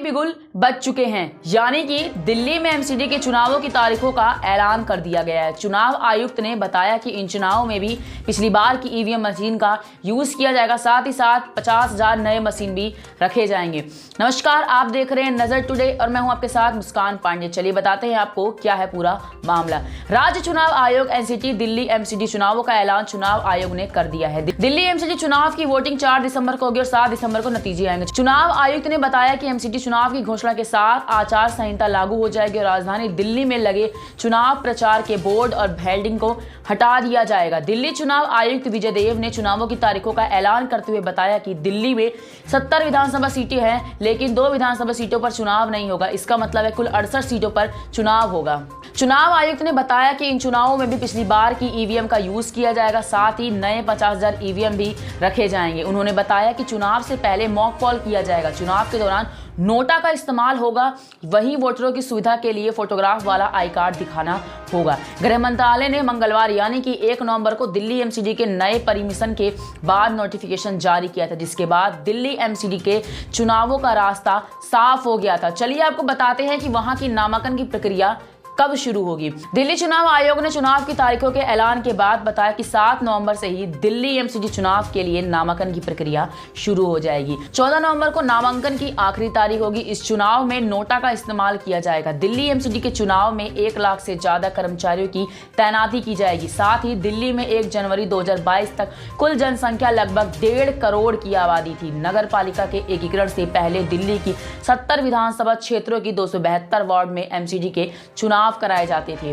बिगुल बज चुके हैं, यानी कि दिल्ली में एमसीडी के चुनावों की तारीखों का ऐलान कर दिया गया है। चुनाव आयुक्त ने बताया कि इन चुनावों में भी पिछली बार की ईवीएम मशीन का यूज किया जाएगा, साथ ही साथ 50,000 नए मशीन भी रखे जाएंगे। नमस्कार, आप देख रहे हैं नजर टुडे और मैं हूं आपके साथ मुस्कान पांडे। चलिए बताते हैं आपको क्या है पूरा मामला। राज्य चुनाव आयोग एनसीटी दिल्ली एमसीडी चुनावों का ऐलान चुनाव आयोग ने कर दिया है। दिल्ली एमसीडी चुनाव की वोटिंग 4 दिसंबर को होगी और 7 दिसंबर को नतीजे आएंगे। चुनाव आयुक्त ने बताया कि एमसीडी चुनाव की घोषणा के साथ आचार संहिता लागू हो जाएगी और राजधानी दिल्ली में लगे चुनाव प्रचार के बोर्ड और बिल्डिंग को हटा दिया जाएगा। दिल्ली चुनाव आयुक्त विजय देव ने चुनावों की तारीखों का ऐलान करते हुए बताया कि दिल्ली में 70 विधानसभा सीटें हैं, लेकिन 2 विधानसभा सीटों पर चुनाव नहीं होगा। इसका मतलब है कुल 68 सीटों पर चुनाव होगा। चुनाव आयुक्त ने बताया कि इन चुनावों में भी पिछली बार की ईवीएम का यूज किया जाएगा, साथ ही नए 50,000 ईवीएम भी रखे जाएंगे। उन्होंने बताया कि चुनाव से पहले मॉक पोल किया जाएगा। चुनाव के दौरान नोटा का इस्तेमाल होगा, वहीं वोटरों की सुविधा के लिए फोटोग्राफ वाला आई कार्ड दिखाना होगा। गृह मंत्रालय ने मंगलवार यानी कि 1 नवंबर को दिल्ली एमसीडी के नए परमिशन के बाद नोटिफिकेशन जारी किया था, जिसके बाद दिल्ली एमसीडी के चुनावों का रास्ता साफ हो गया था। चलिए आपको बताते हैं कि वहां की नामांकन की प्रक्रिया कब शुरू होगी। दिल्ली चुनाव आयोग ने चुनाव की तारीखों के ऐलान के बाद बताया कि 7 नवंबर से ही दिल्ली एमसीडी चुनाव के लिए नामांकन की प्रक्रिया शुरू हो जाएगी। 14 नवंबर को नामांकन की आखिरी तारीख होगी। इस चुनाव में नोटा का इस्तेमाल किया जाएगा। दिल्ली एमसीडी के चुनाव में 1 लाख से ज्यादा कर्मचारियों की तैनाती की जाएगी। साथ ही दिल्ली में 1 जनवरी 2022 तक कुल जनसंख्या लगभग 1.5 करोड़ की आबादी थी। नगर पालिका के एकीकरण से पहले दिल्ली की 70 विधानसभा क्षेत्रों की 272 वार्ड में एमसीडी के चुनाव कराए जाते थे।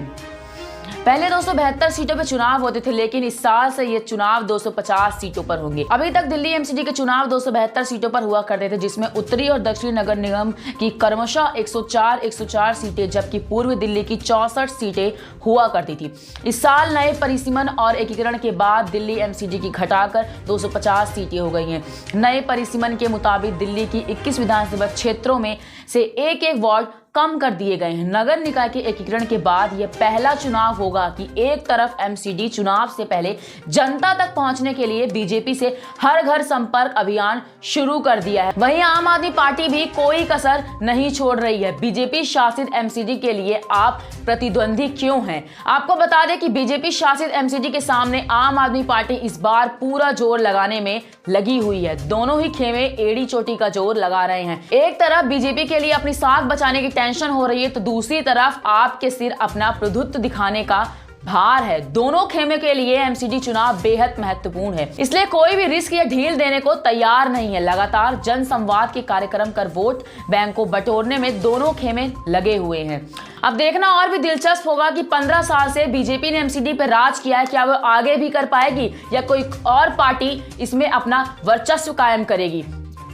पहले 272 सीटों पर चुनाव होते थे, लेकिन इस साल से ये चुनाव 250 सीटों पर होंगे। अभी तक दिल्ली एमसीडी के चुनाव 272 सीटों पर हुआ करते थे, जिसमें उत्तरी और दक्षिणी नगर निगम की क्रमशः 104 सीटें, जबकि पूर्व दिल्ली की 64 सीटें हुआ करती थी। इस साल नए परिसीमन और एकीकरण के बाद दिल्ली एमसीडी की घटाकर 250 सीटें हो गई हैं। नए परिसीमन के मुताबिक दिल्ली की 21 विधानसभा क्षेत्रों में से एक वार्ड कम कर दिए गए हैं। नगर निकाय के एकीकरण के बाद यह पहला चुनाव होगा कि एक तरफ एमसीडी चुनाव से पहले जनता तक पहुंचने के लिए बीजेपी से हर घर संपर्क अभियान शुरू कर दिया है, वहीं आम आदमी पार्टी भी कोई कसर नहीं छोड़ रही है। बीजेपी शासित एमसीडी के लिए आप प्रतिद्वंदी क्यों हैं? आपको बता दें कि बीजेपी शासित एमसीडी के सामने आम आदमी पार्टी इस बार पूरा जोर लगाने में लगी हुई है। दोनों ही खेमे एड़ी चोटी का जोर लगा रहे हैं। एक तरफ बीजेपी के लिए अपनी साख बचाने की टेंशन हो रही है, तो दूसरी तरफ आपके सिर अपना प्रभुत्व दिखाने का भार है। दोनों खेमे के लिए एमसीडी चुनाव बेहद महत्वपूर्ण है, इसलिए कोई भी रिस्क या ढील देने को तैयार नहीं है। लगातार जन संवाद के कार्यक्रम कर वोट बैंक को बटोरने में दोनों खेमे लगे हुए हैं। अब देखना और भी दिलचस्प होगा कि 15 साल से बीजेपी ने एमसीडी पर राज किया है, क्या वो आगे भी कर पाएगी या कोई और पार्टी इसमें अपना वर्चस्व कायम करेगी।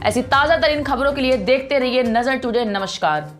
ऐसी ताजा तरीन खबरों के लिए देखते रहिए नजर टुडे। नमस्कार।